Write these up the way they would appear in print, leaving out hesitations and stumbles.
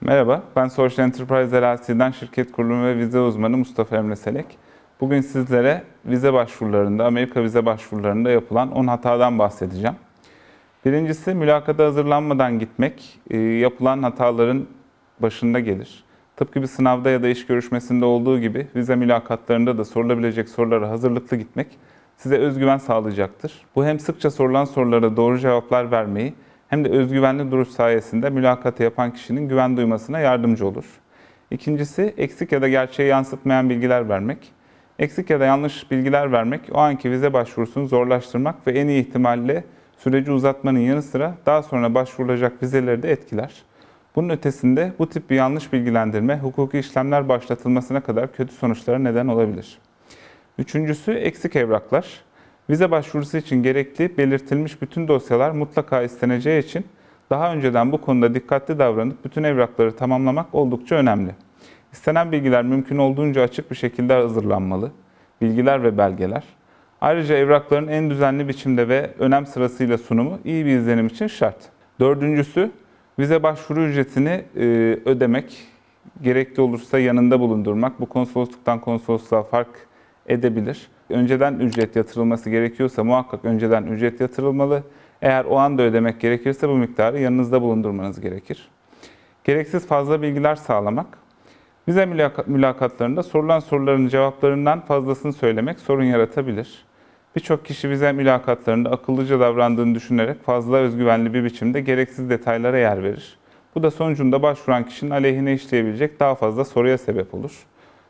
Merhaba, ben Social Enterprise LLC'den şirket kurulumu ve vize uzmanı Mustafa Emre Selek. Bugün sizlere vize başvurularında, Amerika vize başvurularında yapılan 10 hatadan bahsedeceğim. Birincisi, mülakata hazırlanmadan gitmek yapılan hataların başında gelir. Tıpkı bir sınavda ya da iş görüşmesinde olduğu gibi vize mülakatlarında da sorulabilecek sorulara hazırlıklı gitmek size özgüven sağlayacaktır. Bu hem sıkça sorulan sorulara doğru cevaplar vermeyi hem de özgüvenli duruş sayesinde mülakatı yapan kişinin güven duymasına yardımcı olur. İkincisi, eksik ya da gerçeği yansıtmayan bilgiler vermek. Eksik ya da yanlış bilgiler vermek, o anki vize başvurusunu zorlaştırmak ve en iyi ihtimalle süreci uzatmanın yanı sıra daha sonra başvurulacak vizeleri de etkiler. Bunun ötesinde bu tip bir yanlış bilgilendirme, hukuki işlemler başlatılmasına kadar kötü sonuçlara neden olabilir. Üçüncüsü, eksik evraklar. Vize başvurusu için gerekli belirtilmiş bütün dosyalar mutlaka isteneceği için daha önceden bu konuda dikkatli davranıp bütün evrakları tamamlamak oldukça önemli. İstenen bilgiler mümkün olduğunca açık bir şekilde hazırlanmalı. Bilgiler ve belgeler. Ayrıca evrakların en düzenli biçimde ve önem sırasıyla sunumu iyi bir izlenim için şart. Dördüncüsü, vize başvuru ücretini ödemek, gerekli olursa yanında bulundurmak. Bu konsolosluktan konsolosluğa fark edebilir. Önceden ücret yatırılması gerekiyorsa muhakkak önceden ücret yatırılmalı. Eğer o anda ödemek gerekirse bu miktarı yanınızda bulundurmanız gerekir. Gereksiz fazla bilgiler sağlamak. Vize mülakatlarında sorulan soruların cevaplarından fazlasını söylemek sorun yaratabilir. Birçok kişi vize mülakatlarında akıllıca davrandığını düşünerek fazla özgüvenli bir biçimde gereksiz detaylara yer verir. Bu da sonucunda başvuran kişinin aleyhine işleyebilecek daha fazla soruya sebep olur.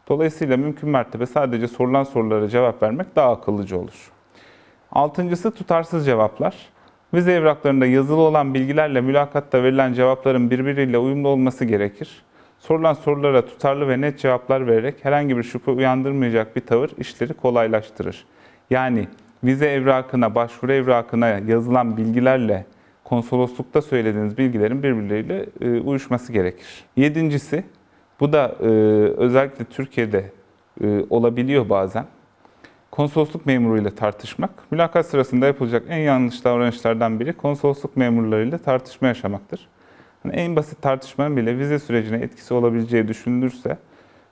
Dolayısıyla mümkün mertebe sadece sorulan sorulara cevap vermek daha akıllıca olur. Altıncısı, tutarsız cevaplar. Vize evraklarında yazılı olan bilgilerle mülakatta verilen cevapların birbiriyle uyumlu olması gerekir. Sorulan sorulara tutarlı ve net cevaplar vererek herhangi bir şüphe uyandırmayacak bir tavır işleri kolaylaştırır. Yani vize evrakına, başvuru evrakına yazılan bilgilerle konsoloslukta söylediğiniz bilgilerin birbirleriyle uyuşması gerekir. Yedincisi, bu da özellikle Türkiye'de olabiliyor bazen. Konsolosluk memuruyla tartışmak. Mülakat sırasında yapılacak en yanlış davranışlardan biri konsolosluk memurlarıyla tartışma yaşamaktır. Yani en basit tartışmanın bile vize sürecine etkisi olabileceği düşünülürse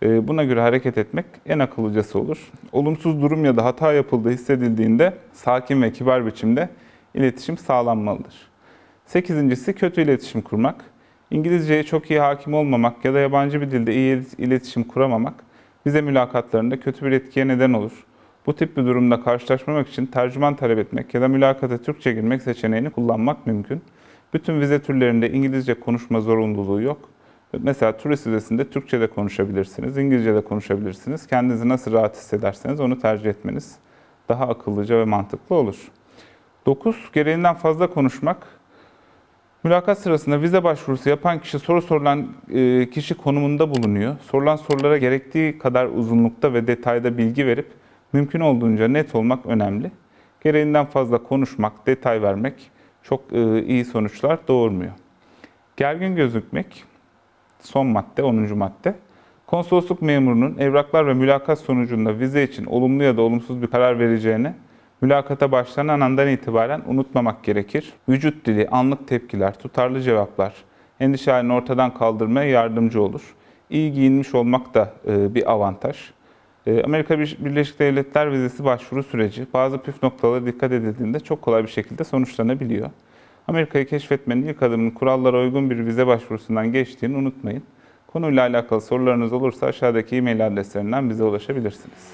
buna göre hareket etmek en akıllıcası olur. Olumsuz durum ya da hata yapıldığı hissedildiğinde sakin ve kibar biçimde iletişim sağlanmalıdır. Sekizincisi, kötü iletişim kurmak. İngilizceye çok iyi hakim olmamak ya da yabancı bir dilde iyi iletişim kuramamak vize mülakatlarında kötü bir etkiye neden olur. Bu tip bir durumda karşılaşmamak için tercüman talep etmek ya da mülakata Türkçe girmek seçeneğini kullanmak mümkün. Bütün vize türlerinde İngilizce konuşma zorunluluğu yok. Mesela turist vizesinde Türkçe de konuşabilirsiniz, İngilizce de konuşabilirsiniz. Kendinizi nasıl rahat hissederseniz onu tercih etmeniz daha akıllıca ve mantıklı olur. 9. Gereğinden fazla konuşmak. Mülakat sırasında vize başvurusu yapan kişi soru sorulan kişi konumunda bulunuyor. Sorulan sorulara gerektiği kadar uzunlukta ve detayda bilgi verip mümkün olduğunca net olmak önemli. Gereğinden fazla konuşmak, detay vermek çok iyi sonuçlar doğurmuyor. Gergin gözükmek, son madde, 10. madde. Konsolosluk memurunun evraklar ve mülakat sonucunda vize için olumlu ya da olumsuz bir karar vereceğini mülakata başlanan andan itibaren unutmamak gerekir. Vücut dili, anlık tepkiler, tutarlı cevaplar, endişe halini ortadan kaldırmaya yardımcı olur. İyi giyinmiş olmak da bir avantaj. Amerika Birleşik Devletleri vizesi başvuru süreci bazı püf noktalara dikkat edildiğinde çok kolay bir şekilde sonuçlanabiliyor. Amerika'yı keşfetmenin ilk adımının kurallara uygun bir vize başvurusundan geçtiğini unutmayın. Konuyla alakalı sorularınız olursa aşağıdaki e-mail adreslerinden bize ulaşabilirsiniz.